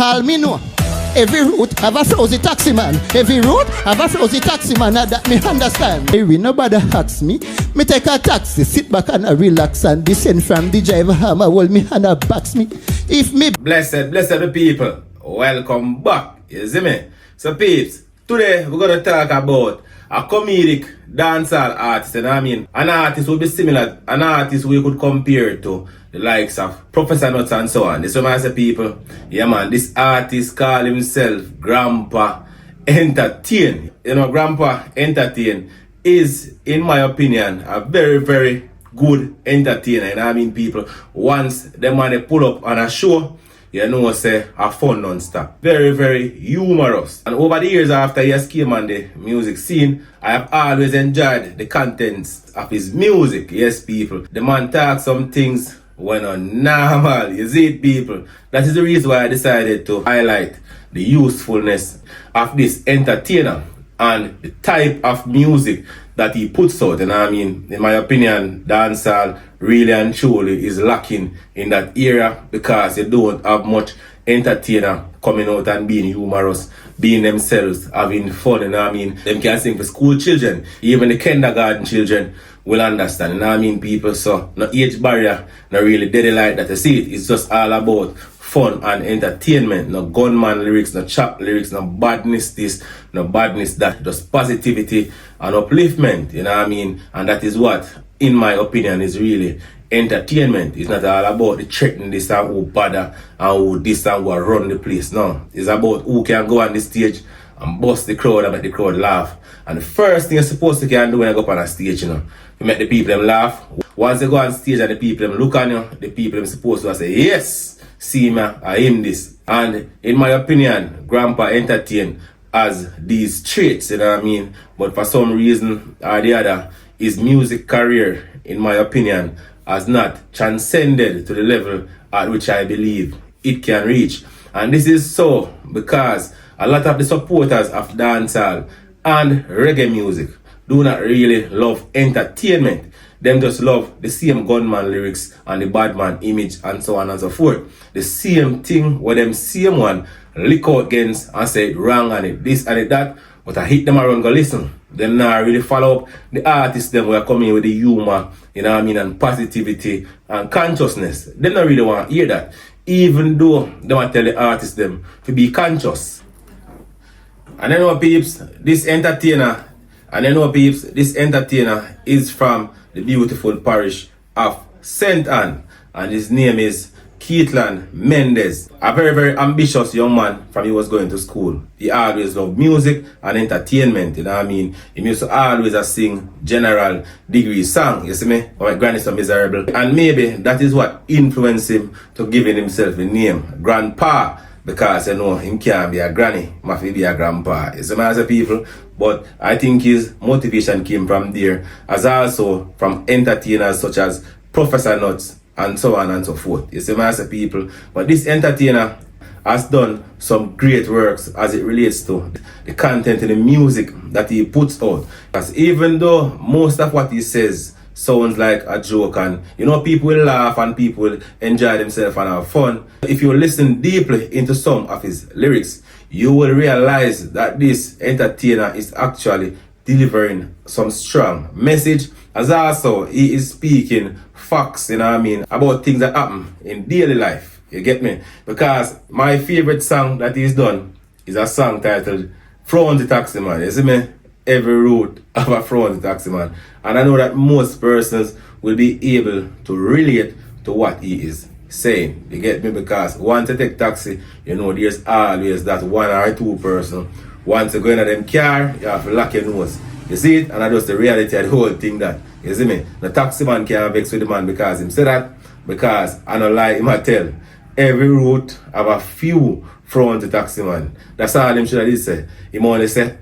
All me know. Every route have a frozy taxi man. Every route have a frozy taxi man. Now that me understand. Hey, nobody asks me. Me take a taxi, sit back and relax and descend from the driver hammer. Hold me and box me. If me blessed the people, welcome back. You see me? So peeps, today we're gonna talk about a comedic dancehall artist. You know what I mean? An artist will be similar, an artist we could compare to the likes of Professor Nuts and so on. This is what I say, people. Yeah man, this artist call himself Grandpa Entertain. You know, Grandpa Entertain is, in my opinion, a very, very good entertainer. You know what I mean, people? Once the man they pull up on a show, you know, say, a fun non-stop. Very, very humorous. And over the years after he has came on the music scene, I have always enjoyed the contents of his music. Yes, people. The man talks some things when on normal. You see it, people. That is the reason why I decided to highlight the usefulness of this entertainer and the type of music that he puts out. And I mean, in my opinion, dancehall really and truly is lacking in that era because they don't have much entertainer coming out and being humorous, being themselves, having fun. And I mean, them can sing for school children, even the kindergarten children will understand. And I mean, people, so no age barrier, no really dead like that. You see it, it's just all about fun and entertainment. No gunman lyrics, no chop lyrics, no badness this, no badness that. Just positivity and upliftment, you know what I mean? And that is what, in my opinion, is really entertainment. It's not all about the threatening this and who bother and who this and who run the place. No, it's about who can go on the stage and bust the crowd and make the crowd laugh. And the first thing you're supposed to can do when you go up on a stage, you know, you make the people them laugh. Once you go on stage and the people them look on you, the people them supposed to say, yes, see me, I am this. And in my opinion, Grandpa Entertain has these traits, you know what I mean? But for some reason or the other, his music career, in my opinion, has not transcended to the level at which I believe it can reach. And this is so because a lot of the supporters of dancehall and reggae music do not really love entertainment. Them just love the same gunman lyrics and the badman image and so on and so forth. The same thing where them same one lick out against and say it wrong and it this and it that, but I hit them around go listen. Them not really follow up the artists them were coming with the humor, you know what I mean, and positivity and consciousness. They don't really want to hear that. Even though they want to tell the artists them to be conscious. And then what peeps, this entertainer is from the beautiful parish of St. Anne, and his name is Keitlan Mendez. A very, very ambitious young man from he was going to school. He always loved music and entertainment, you know what I mean? He used to always sing general degree song, you see me? My granny so miserable. And maybe that is what influenced him to giving himself a name, Grandpa. Because you know him can't be a granny, must be a grandpa. You see me as a people? But I think his motivation came from there, as also from entertainers such as Professor Nuts and so on and so forth. You see me as a people? But this entertainer has done some great works as it relates to the content and the music that he puts out. Because even though most of what he says sounds like a joke and you know people will laugh and people will enjoy themselves and have fun, if you listen deeply into some of his lyrics, you will realize that this entertainer is actually delivering some strong message, as also he is speaking facts, you know what I mean, about things that happen in daily life. You get me? Because my favorite song that he's done is a song titled From the Taxi Man. You see me? Every route of a front taxi man, and I know that most persons will be able to relate to what he is saying. You get me? Because once you take taxi, you know there's always that one or two person. Once you go into them car, you have to lock your nose. You see it? And that's the reality of the whole thing that, you see me? The taxi man can't vex with the man because him say that, because I don't lie, him I tell. Every route have a few front taxi man. That's all him should have say. He only say,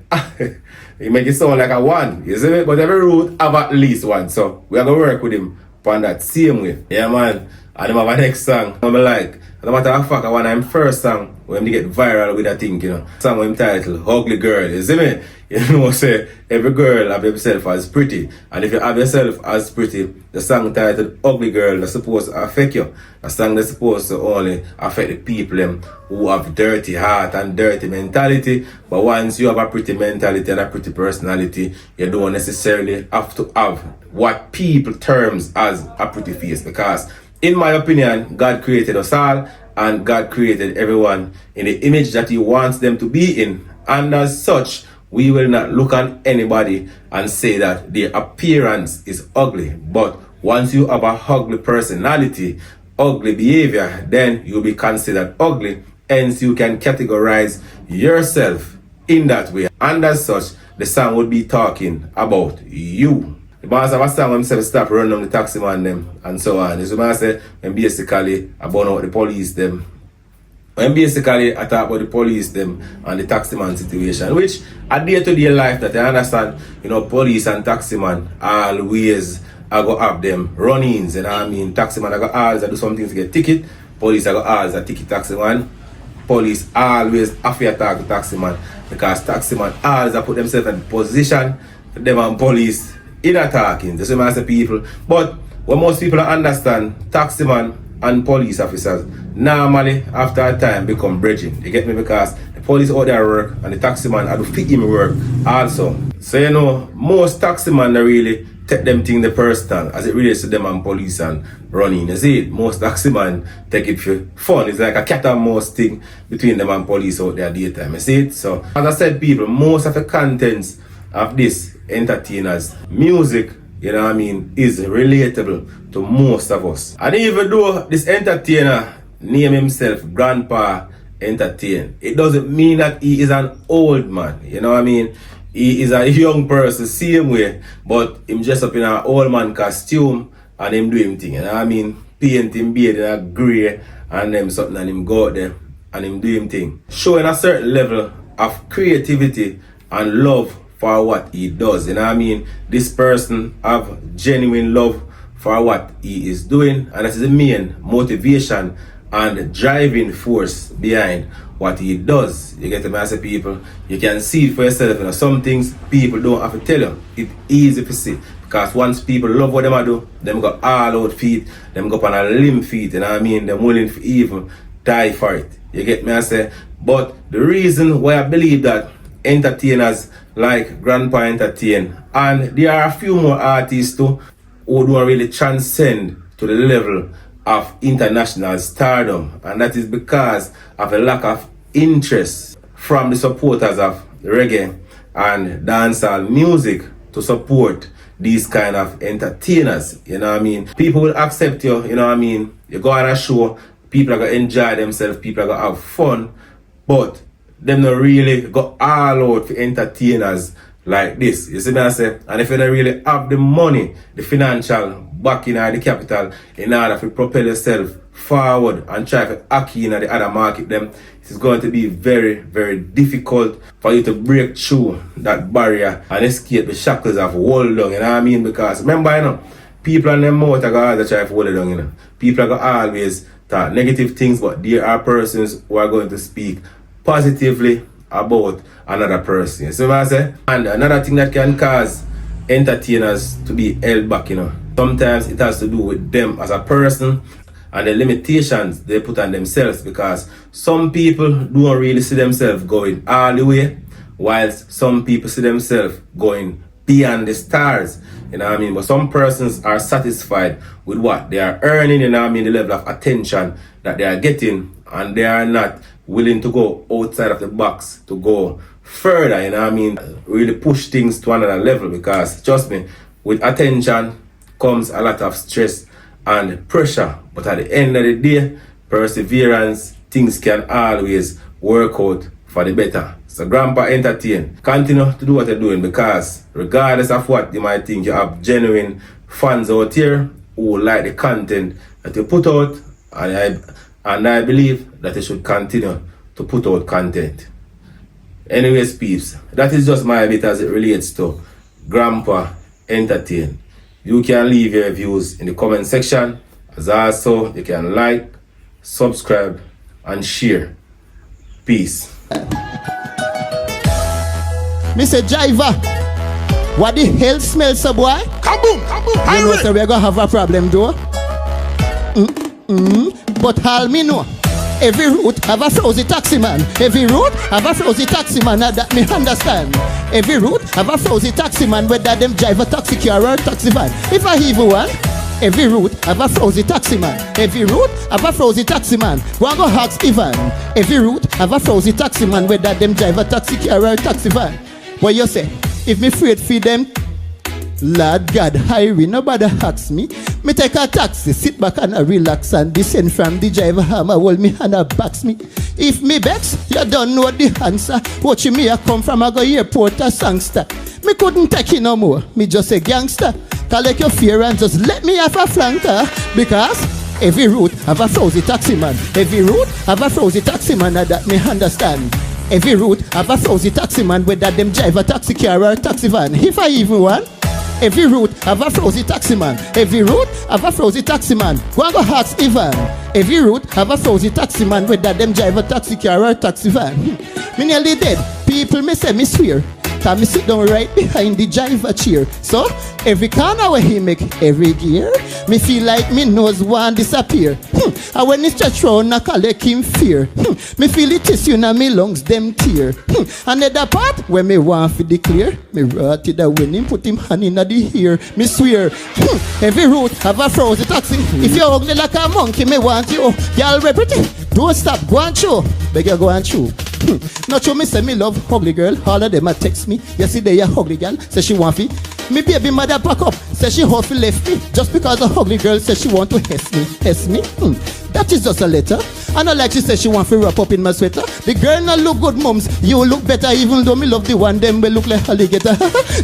he make it sound like a one, you see me? But every route have at least one. So we are going to work with him on that same way. Yeah, man. And him have a next song. I'm like, no matter how fuck I want him first song when they get viral with that thing, you know. Song when titled Ugly Girl, you see me? You know, say every girl have themself as pretty. And if you have yourself as pretty, the song titled Ugly Girl that's supposed to affect you. A song that's supposed to only affect the people them who have dirty heart and dirty mentality. But once you have a pretty mentality and a pretty personality, you don't necessarily have to have what people terms as a pretty face. Because in my opinion, God created us all, and God created everyone in the image that He wants them to be in. And as such, we will not look at anybody and say that their appearance is ugly. But once you have a ugly personality, ugly behavior, then you'll be considered ugly. Hence, you can categorize yourself in that way. And as such, the song would be talking about you. The boss have a song when himself stop running on the taxi man them and so on. This man say when basically I burn out the police them. When basically I talk about the police them and the taxi man situation, which a day-to-day life that I understand, you know, police and taxi man always I go have them run-ins, you know what I mean? Taxi man I go always do something to get ticket, police I go always a ticket taxi man. Police always have to attack the taxi man because taxi man always put themselves in position for them and police in attacking the same as the people. But what most people don't understand, taxi man and police officers normally after a time become bridging. You get me? Because the police out there work and the taxi man had to fit him work also. So you know, most taxi man really take them thing the personal as it relates to them and police and running. You see it? Most taxi man take it for fun. It's like a cat and mouse thing between them and police out there daytime. You see it? So as I said, people, most of the contents of this entertainers music, you know what I mean, is relatable to most of us. And even though this entertainer name himself Grandpa Entertain, it doesn't mean that he is an old man, you know what I mean. He is a young person same way, but him dress up in an old man costume and him do him thing, you know what I mean. Paint him beard in a grey and them something and him go out there and him do him thing, showing a certain level of creativity and love for what he does, you know what I mean. This person have genuine love for what he is doing, and that is the main motivation and driving force behind what he does. You get the massive people, you can see it for yourself. You know, some things people don't have to tell you. It's easy to see. Because once people love what them do, them got all out feet, them go up on a limb feet, you know what I mean? Them willing to even die for it. You get me I say? But the reason why I believe that entertainers like Grandpa Entertain, and there are a few more artists too who don't really transcend to the level of international stardom, and that is because of a lack of interest from the supporters of reggae and dancehall music to support these kind of entertainers, you know what I mean. People will accept you, you know what I mean. You go on a show, people are going to enjoy themselves, people are going to have fun, but them not really go all out for entertainers like this. You see me I say? And if you don't really have the money, the financial backing or the capital in order to propel yourself forward and try to hack in at the other market, then it is going to be very, very difficult for you to break through that barrier and escape the shackles of hold down, you know what I mean? Because remember, you know, people on them mouth are going to try to hold it down, you know. People are going to always talk negative things, but there are persons who are going to speak positively about another person. You see what I say? And another thing that can cause entertainers to be held back, you know, sometimes it has to do with them as a person and the limitations they put on themselves, because some people don't really see themselves going all the way, whilst some people see themselves going beyond the stars, you know what I mean. But some persons are satisfied with what they are earning, you know what I mean, the level of attention that they are getting, and they are not willing to go outside of the box to go further, you know what I mean, really push things to another level. Because trust me, with attention comes a lot of stress and pressure, but at the end of the day, perseverance, things can always work out for the better. So Grandpa Entertain, continue to do what you're doing, because regardless of what you might think, you have genuine fans out here who like the content that you put out, and I believe that you should continue to put out content. Anyways, peeps, that is just my bit as it relates to Grandpa Entertain. You can leave your views in the comment section, as also you can like, subscribe and share. Peace. Me say driver, what the hell smells so boy? Kaboom! Kaboom! You know so we gonna have a problem though. But all me know, every route have a frozy taxi man. Every route have a frozy taxi man. Now that me understand. Every route have a frozy taxi man, whether them drive a taxi car or a taxi van. If I even one, every route have a frozy taxi man. Every route have a frozy taxi man. Go and go ask Ivan. Every route have a frozy taxi man, whether them drive a taxi car or a taxi van. What you say? If me afraid for them, Lord God, highway, nobody ask me. Me take a taxi, sit back and relax and descend from the driver hammer, hold me and box me. If me vex, you don't know the answer. Watching me, I come from a go airport a songster. Me couldn't take it no more, me just a gangster. Collect your fear and just let me have a flanker. Because every route have a frozy taxi man. Every route have a frozy taxi man, that me understand. Every route have a frozy taxi man, whether them drive a taxi car or a taxi van. If I even want, every route have a frozy taxi man. Every route have a frozy taxi man. Go and go ask Ivan. Every route have a frozy taxi man, whether them drive a taxi car or a taxi van. Me nearly dead. People me say me swear. Cause me sit down right behind the driver chair. So every corner where he make every gear, me feel like me nose want disappear. And when he stretch round, I collect him fear. Me feel it tissue in me lungs, them tear. Another part where me want for declare, me rot it when him put him hand in the ear. Me swear, every route have a frozen taxi. If you're ugly like a monkey, me want you. Y'all pretty, don't stop, go and show. Beg you go and show. Not sure me say me love ugly girl. All of them a text me. Yesterday a ugly girl say she want me. Me baby mother pack up. Say she hopeful left me. Just because a ugly girl say she want to hess me. Hess me? That is just a letter. And not like she said she want to wrap up in my sweater. The girl not look good mums. You look better even though me love the one them will look like alligator.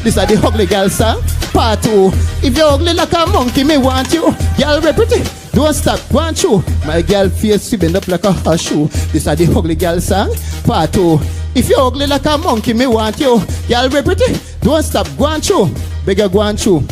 This are the ugly girl song. Part 2. If you're ugly like a monkey, me want you. Y'all pretty. Don't stop, go and chew. My girl face she bend up like a horseshoe. This are the ugly girl song. Part 2. If you're ugly like a monkey, me want you. Y'all pretty. Don't stop, go and chew. Beg you go and chew.